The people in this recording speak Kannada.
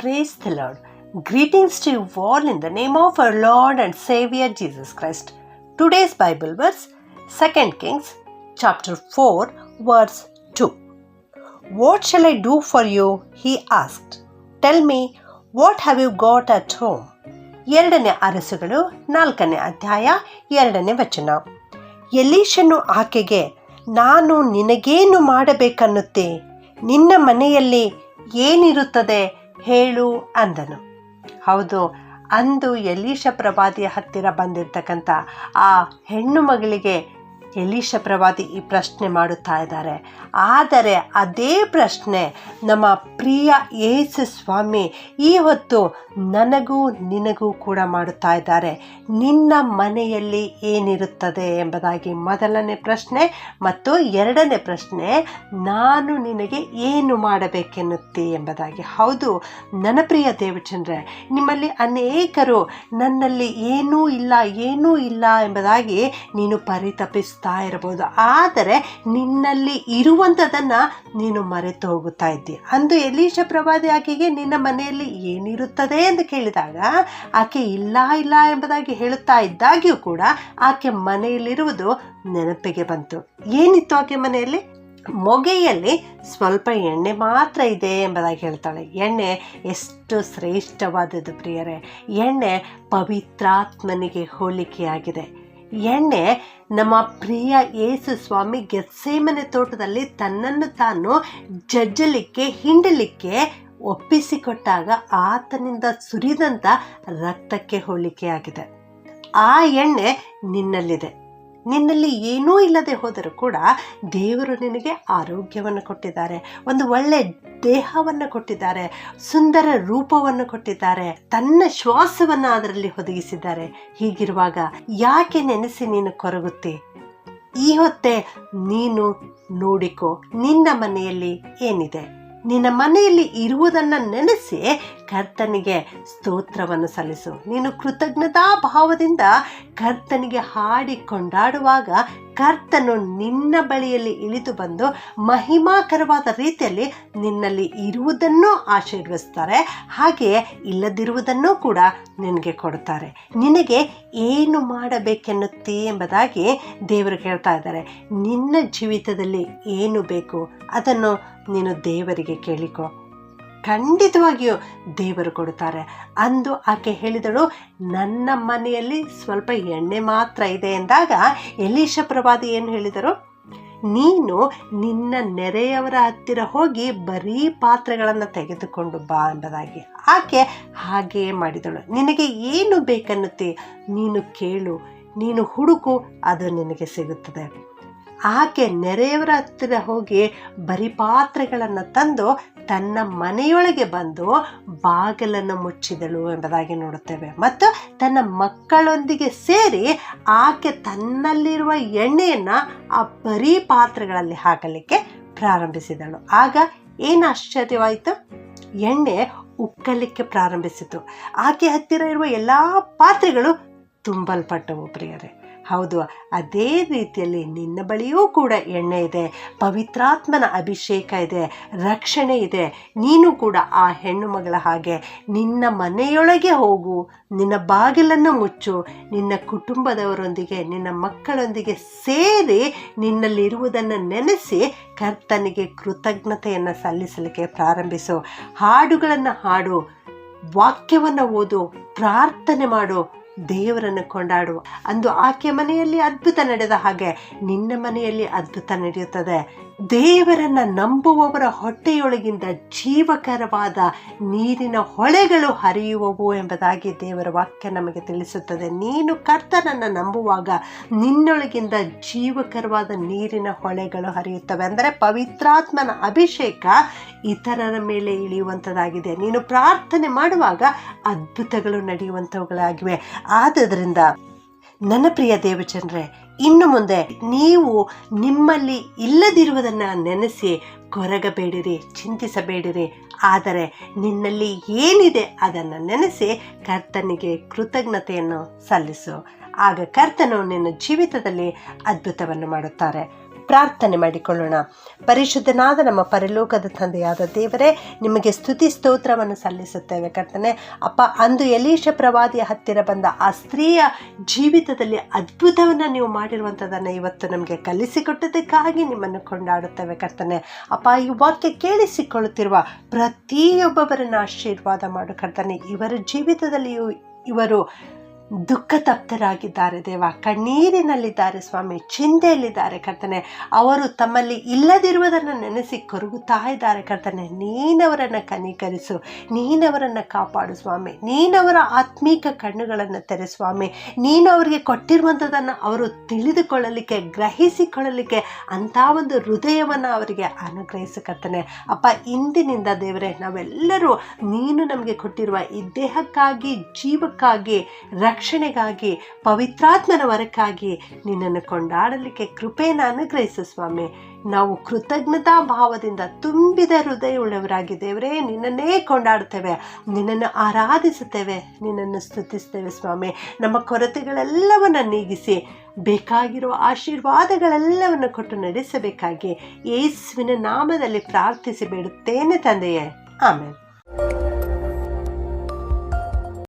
Praise the Lord. Greetings to you all in the name of our Lord and Savior Jesus Christ. Today's Bible verse, 2 Kings chapter 4 verse 2. What shall I do for you? He asked. Tell me, what have you got at home? 2 ಅರಸುಗಳು 4ನೇ ಅಧ್ಯಾಯ 2ನೇ ವಚನ. ಎಲೀಷನು ಆಕೆಗೆ, ನಾನು ನಿನಗೇನು ಮಾಡಬೇಕನ್ನುತ್ತೆ? ನಿನ್ನ ಮನೆಯಲ್ಲಿ ಏನಿರುತ್ತದೆ ಹೇಳು ಅಂದನು. ಹೌದು, ಅಂದು ಎಲೀಷ ಪ್ರವಾದಿಯ ಹತ್ತಿರ ಬಂದಿರತಕ್ಕಂಥ ಆ ಹೆಣ್ಣು ಮಗಳಿಗೆ ಎಲೀಷ ಪ್ರವಾದಿ ಈ ಪ್ರಶ್ನೆ ಮಾಡುತ್ತಾ ಇದ್ದಾರೆ. ಆದರೆ ಅದೇ ಪ್ರಶ್ನೆ ನಮ್ಮ ಪ್ರಿಯ ಯೇಸು ಸ್ವಾಮಿ ಈ ಹೊತ್ತು ನನಗೂ ನಿನಗೂ ಕೂಡ ಮಾಡುತ್ತಾ ಇದ್ದಾರೆ. ನಿನ್ನ ಮನೆಯಲ್ಲಿ ಏನಿರುತ್ತದೆ ಎಂಬುದಾಗಿ ಮೊದಲನೇ ಪ್ರಶ್ನೆ. ಮತ್ತು ಎರಡನೇ ಪ್ರಶ್ನೆ, ನಾನು ನಿನಗೆ ಏನು ಮಾಡಬೇಕೆನ್ನುತ್ತಿ ಎಂಬುದಾಗಿ. ಹೌದು ನನ್ನ ಪ್ರಿಯ ದೇವಚಂದ್ರೆ, ನಿಮ್ಮಲ್ಲಿ ಅನೇಕರು ನನ್ನಲ್ಲಿ ಏನೂ ಇಲ್ಲ ಎಂಬುದಾಗಿ ನೀನು ಪರಿತಪಿಸ್ತಾ ಇರಬಹುದು. ಆದರೆ ನಿನ್ನಲ್ಲಿ ಇರುವಂಥದ್ದನ್ನು ನೀನು ಮರೆತು ಹೋಗುತ್ತಾ ಇದ್ದಿ. ಅಂದು ಎಲೀಷ ಪ್ರವಾದಿ ಆಕೆಗೆ ನಿನ್ನ ಮನೆಯಲ್ಲಿ ಏನಿರುತ್ತದೆ ಎಂದು ಕೇಳಿದಾಗ ಆಕೆ ಇಲ್ಲ ಎಂಬುದಾಗಿ ಹೇಳುತ್ತಾ ಇದ್ದಾಗ್ಯೂ ಕೂಡ ಆಕೆ ಮನೆಯಲ್ಲಿರುವುದು ನೆನಪಿಗೆ ಬಂತು. ಏನಿತ್ತು ಆಕೆ ಮನೆಯಲ್ಲಿ? ಮೊಗೆಯಲ್ಲಿ ಸ್ವಲ್ಪ ಎಣ್ಣೆ ಮಾತ್ರ ಇದೆ ಎಂಬುದಾಗಿ ಹೇಳ್ತಾಳೆ. ಎಣ್ಣೆ ಎಷ್ಟು ಶ್ರೇಷ್ಠವಾದದ್ದು ಪ್ರಿಯರೇ! ಎಣ್ಣೆ ಪವಿತ್ರಾತ್ಮನಿಗೆ ಹೋಲಿಕೆಯಾಗಿದೆ. ಎಣ್ಣೆ ನಮ್ಮ ಪ್ರಿಯ ಯೇಸು ಸ್ವಾಮಿ ಗೆತ್ಸೇಮನೆ ತೋಟದಲ್ಲಿ ತನ್ನನ್ನು ತಾನು ಜಜ್ಜಲಿಕ್ಕೆ ಹಿಂಡಲಿಕ್ಕೆ ಒಪ್ಪಿಸಿಕೊಟ್ಟಾಗ ಆತನಿಂದ ಸುರಿದಂಥ ರಕ್ತಕ್ಕೆ ಹೋಲಿಕೆಯಾಗಿದೆ. ಆ ಎಣ್ಣೆ ನಿನ್ನಲ್ಲಿದೆ. ನಿನ್ನಲ್ಲಿ ಏನೂ ಇಲ್ಲದೆ ಹೋದರೂ ಕೂಡ ದೇವರು ನಿನಗೆ ಆರೋಗ್ಯವನ್ನು ಕೊಟ್ಟಿದ್ದಾರೆ, ಒಂದು ಒಳ್ಳೆ ದೇಹವನ್ನು ಕೊಟ್ಟಿದ್ದಾರೆ, ಸುಂದರ ರೂಪವನ್ನು ಕೊಟ್ಟಿದ್ದಾರೆ, ತನ್ನ ಶ್ವಾಸವನ್ನು ಅದರಲ್ಲಿ ಒದಗಿಸಿದ್ದಾರೆ. ಹೀಗಿರುವಾಗ ಯಾಕೆ ನೆನೆಸಿ ನೀನು ಕೊರಗುತ್ತಿ? ಈ ಹೊತ್ತೇ ನೀನು ನೋಡಿಕೋ, ನಿನ್ನ ಮನೆಯಲ್ಲಿ ಏನಿದೆ. ನಿನ್ನ ಮನೆಯಲ್ಲಿ ಇರುವುದನ್ನು ನೆನೆಸಿ ಕರ್ತನಿಗೆ ಸ್ತೋತ್ರವನ್ನು ಸಲ್ಲಿಸು. ನೀನು ಕೃತಜ್ಞತಾ ಭಾವದಿಂದ ಕರ್ತನಿಗೆ ಹಾಡಿ ಕೊಂಡಾಡುವಾಗ ಕರ್ತನು ನಿನ್ನ ಬಳಿಯಲ್ಲಿ ಇಳಿದು ಬಂದು ಮಹಿಮಾಕರವಾದ ರೀತಿಯಲ್ಲಿ ನಿನ್ನಲ್ಲಿ ಇರುವುದನ್ನು ಆಶೀರ್ವದಿಸ್ತಾರೆ, ಹಾಗೆಯೇ ಇಲ್ಲದಿರುವುದನ್ನು ಕೂಡ ನಿನಗೆ ಕೊಡ್ತಾರೆ. ನಿನಗೆ ಏನು ಮಾಡಬೇಕೆನ್ನುತ್ತಿ ಎಂಬುದಾಗಿ ದೇವರು ಕೇಳ್ತಾ ಇದ್ದಾರೆ. ನಿನ್ನ ಜೀವಿತದಲ್ಲಿ ಏನು ಬೇಕು ಅದನ್ನು ನೀನು ದೇವರಿಗೆ ಕೇಳಿಕೊ, ಖಂಡಿತವಾಗಿಯೂ ದೇವರು ಕೊಡುತ್ತಾರೆ. ಅಂದು ಆಕೆ ಹೇಳಿದಳು, ನನ್ನ ಮನೆಯಲ್ಲಿ ಸ್ವಲ್ಪ ಎಣ್ಣೆ ಮಾತ್ರ ಇದೆ ಎಂದಾಗ ಎಲೀಷ ಪ್ರವಾದಿ ಏನು ಹೇಳಿದರು? ನೀನು ನಿನ್ನ ನೆರೆಯವರ ಹತ್ತಿರ ಹೋಗಿ ಬರೀ ಪಾತ್ರೆಗಳನ್ನು ತೆಗೆದುಕೊಂಡು ಬಾ ಎಂಬುದಾಗಿ. ಆಕೆ ಹಾಗೆಯೇ ಮಾಡಿದಳು. ನಿನಗೆ ಏನು ಬೇಕನ್ನುತ್ತಿ ನೀನು ಕೇಳು, ನೀನು ಹುಡುಕು, ಅದು ನಿನಗೆ ಸಿಗುತ್ತದೆ. ಆಕೆ ನೆರೆಯವರ ಹತ್ತಿರ ಹೋಗಿ ಬರೀ ಪಾತ್ರೆಗಳನ್ನು ತಂದು ತನ್ನ ಮನೆಯೊಳಗೆ ಬಂದು ಬಾಗಿಲನ್ನು ಮುಚ್ಚಿದಳು ಎಂಬುದಾಗಿ ನೋಡುತ್ತೇವೆ. ಮತ್ತು ತನ್ನ ಮಕ್ಕಳೊಂದಿಗೆ ಸೇರಿ ಆಕೆ ತನ್ನಲ್ಲಿರುವ ಎಣ್ಣೆಯನ್ನು ಆ ಬರೀ ಪಾತ್ರೆಗಳಲ್ಲಿ ಹಾಕಲಿಕ್ಕೆ ಪ್ರಾರಂಭಿಸಿದಳು. ಆಗ ಏನು ಆಶ್ಚರ್ಯವಾಯಿತು? ಎಣ್ಣೆ ಉಕ್ಕಲಿಕ್ಕೆ ಪ್ರಾರಂಭಿಸಿತು. ಆಕೆ ಹತ್ತಿರ ಇರುವ ಎಲ್ಲ ಪಾತ್ರೆಗಳು ತುಂಬಲ್ಪಟ್ಟವು ಪ್ರಿಯರೇ. ಹೌದು, ಅದೇ ರೀತಿಯಲ್ಲಿ ನಿನ್ನ ಬಳಿಯೂ ಕೂಡ ಎಣ್ಣೆ ಇದೆ, ಪವಿತ್ರಾತ್ಮನ ಅಭಿಷೇಕ ಇದೆ, ರಕ್ಷಣೆ ಇದೆ. ನೀನು ಕೂಡ ಆ ಹೆಣ್ಣು ಮಗಳ ಹಾಗೆ ನಿನ್ನ ಮನೆಯೊಳಗೆ ಹೋಗು, ನಿನ್ನ ಬಾಗಿಲನ್ನು ಮುಚ್ಚು, ನಿನ್ನ ಕುಟುಂಬದವರೊಂದಿಗೆ ನಿನ್ನ ಮಕ್ಕಳೊಂದಿಗೆ ಸೇರಿ ನಿನ್ನಲ್ಲಿರುವುದನ್ನು ನೆನೆಸಿ ಕರ್ತನಿಗೆ ಕೃತಜ್ಞತೆಯನ್ನು ಸಲ್ಲಿಸಲಿಕ್ಕೆ ಪ್ರಾರಂಭಿಸು. ಹಾಡುಗಳನ್ನು ಹಾಡು, ವಾಕ್ಯವನ್ನು ಓದು, ಪ್ರಾರ್ಥನೆ ಮಾಡು, ದೇವರನ್ನು ಕೊಂಡಾಡು. ಅಂದು ಆಕೆ ಮನೆಯಲ್ಲಿ ಅದ್ಭುತ ನಡೆದ ಹಾಗೆ ನಿನ್ನ ಮನೆಯಲ್ಲಿ ಅದ್ಭುತ ನಡೆಯುತ್ತದೆ. ದೇವರನ್ನು ನಂಬುವವರ ಹೊಟ್ಟೆಯೊಳಗಿಂದ ಜೀವಕರವಾದ ನೀರಿನ ಹೊಳೆಗಳು ಹರಿಯುವವು ಎಂಬುದಾಗಿ ದೇವರ ವಾಕ್ಯ ನಮಗೆ ತಿಳಿಸುತ್ತದೆ. ನೀನು ಕರ್ತನನ್ನು ನಂಬುವಾಗ ನಿನ್ನೊಳಗಿಂದ ಜೀವಕರವಾದ ನೀರಿನ ಹೊಳೆಗಳು ಹರಿಯುತ್ತವೆ. ಅಂದರೆ ಪವಿತ್ರಾತ್ಮನ ಅಭಿಷೇಕ ಇತರರ ಮೇಲೆ ಇಳಿಯುವಂಥದ್ದಾಗಿದೆ. ನೀನು ಪ್ರಾರ್ಥನೆ ಮಾಡುವಾಗ ಅದ್ಭುತಗಳು ನಡೆಯುವಂಥವುಗಳಾಗಿವೆ. ಆದ್ದರಿಂದ ನನ್ನ ಪ್ರಿಯ ದೇವಚಂದ್ರೆ, ಇನ್ನು ಮುಂದೆ ನೀವು ನಿಮ್ಮಲ್ಲಿ ಇಲ್ಲದಿರುವುದನ್ನು ನೆನೆಸಿ ಕೊರಗಬೇಡಿರಿ, ಚಿಂತಿಸಬೇಡಿರಿ. ಆದರೆ ನಿನ್ನಲ್ಲಿ ಏನಿದೆ ಅದನ್ನು ನೆನೆಸಿ ಕರ್ತನಿಗೆ ಕೃತಜ್ಞತೆಯನ್ನು ಸಲ್ಲಿಸು. ಆಗ ಕರ್ತನು ನಿನ್ನ ಜೀವಿತದಲ್ಲಿ ಅದ್ಭುತವನ್ನು ಮಾಡುತ್ತಾರೆ. ಪ್ರಾರ್ಥನೆ ಮಾಡಿಕೊಳ್ಳೋಣ. ಪರಿಶುದ್ಧನಾದ ನಮ್ಮ ಪರಲೋಕದ ತಂದೆಯಾದ ದೇವರೇ, ನಿಮಗೆ ಸ್ತುತಿ ಸ್ತೋತ್ರವನ್ನು ಸಲ್ಲಿಸುತ್ತೇವೆ ಕರ್ತನೆ. ಅಪ್ಪ, ಅಂದು ಎಲೀಷ ಪ್ರವಾದಿಯ ಹತ್ತಿರ ಬಂದ ಆ ಸ್ತ್ರೀಯ ಜೀವಿತದಲ್ಲಿ ಅದ್ಭುತವನ್ನು ನೀವು ಮಾಡಿರುವಂಥದ್ದನ್ನು ಇವತ್ತು ನಮಗೆ ಕಲಿಸಿಕೊಟ್ಟದಕ್ಕಾಗಿ ನಿಮ್ಮನ್ನು ಕೊಂಡಾಡುತ್ತೇವೆ ಕರ್ತನೆ. ಅಪ್ಪ, ಈ ವಾಕ್ಯ ಕೇಳಿಸಿಕೊಳ್ಳುತ್ತಿರುವ ಪ್ರತಿಯೊಬ್ಬೊಬ್ಬರನ್ನು ಆಶೀರ್ವಾದ ಮಾಡು ಕರ್ತನೆ. ಇವರ ಜೀವಿತದಲ್ಲಿಯೂ ಇವರು ದುಃಖ ತಪ್ತರಾಗಿದ್ದಾರೆ ದೇವ, ಕಣ್ಣೀರಿನಲ್ಲಿದ್ದಾರೆ ಸ್ವಾಮಿ, ಚಿಂತೆಯಲ್ಲಿದ್ದಾರೆ ಕರ್ತನೆ. ಅವರು ತಮ್ಮಲ್ಲಿ ಇಲ್ಲದಿರುವುದನ್ನು ನೆನೆಸಿ ಕೊರಗುತ್ತಾ ಇದ್ದಾರೆ ಕರ್ತನೆ. ನೀನವರನ್ನು ಕನಿಕರಿಸು, ನೀನವರನ್ನು ಕಾಪಾಡು ಸ್ವಾಮಿ. ನೀನವರ ಆತ್ಮೀಕ ಕಣ್ಣುಗಳನ್ನು ತೆರೆ ಸ್ವಾಮಿ. ನೀನು ಅವರಿಗೆ ಕೊಟ್ಟಿರುವಂಥದ್ದನ್ನು ಅವರು ತಿಳಿದುಕೊಳ್ಳಲಿಕ್ಕೆ, ಗ್ರಹಿಸಿಕೊಳ್ಳಲಿಕ್ಕೆ ಅಂಥ ಒಂದು ಹೃದಯವನ್ನು ಅವರಿಗೆ ಅನುಗ್ರಹಿಸು ಕರ್ತನೆ. ಅಪ್ಪ, ಇಂದಿನಿಂದ ದೇವರೇ, ನಾವೆಲ್ಲರೂ ನೀನು ನಮಗೆ ಕೊಟ್ಟಿರುವ ಈ ದೇಹಕ್ಕಾಗಿ, ಜೀವಕ್ಕಾಗಿ, ರಕ್ಷಣೆಗಾಗಿ, ಪವಿತ್ರಾತ್ಮನ ವರಕ್ಕಾಗಿ ನಿನ್ನನ್ನು ಕೊಂಡಾಡಲಿಕ್ಕೆ ಕೃಪೆಯನ್ನು ಅನುಗ್ರಹಿಸು ಸ್ವಾಮಿ. ನಾವು ಕೃತಜ್ಞತಾ ಭಾವದಿಂದ ತುಂಬಿದ ಹೃದಯವುಳ್ಳವರಾಗಿ ದೇವರೇ ನಿನ್ನನ್ನೇ ಕೊಂಡಾಡುತ್ತೇವೆ, ನಿನ್ನನ್ನು ಆರಾಧಿಸುತ್ತೇವೆ, ನಿನ್ನನ್ನು ಸ್ತುತಿಸ್ತೇವೆ ಸ್ವಾಮಿ. ನಮ್ಮ ಕೊರತೆಗಳೆಲ್ಲವನ್ನು ನೀಗಿಸಿ ಬೇಕಾಗಿರುವ ಆಶೀರ್ವಾದಗಳೆಲ್ಲವನ್ನು ಕೊಟ್ಟು ನಡೆಸಬೇಕಾಗಿ ಯೇಸುವಿನ ನಾಮದಲ್ಲಿ ಪ್ರಾರ್ಥಿಸಿ ಬೇಡುತ್ತೇನೆ ತಂದೆಯೇ, ಆಮೆನ್.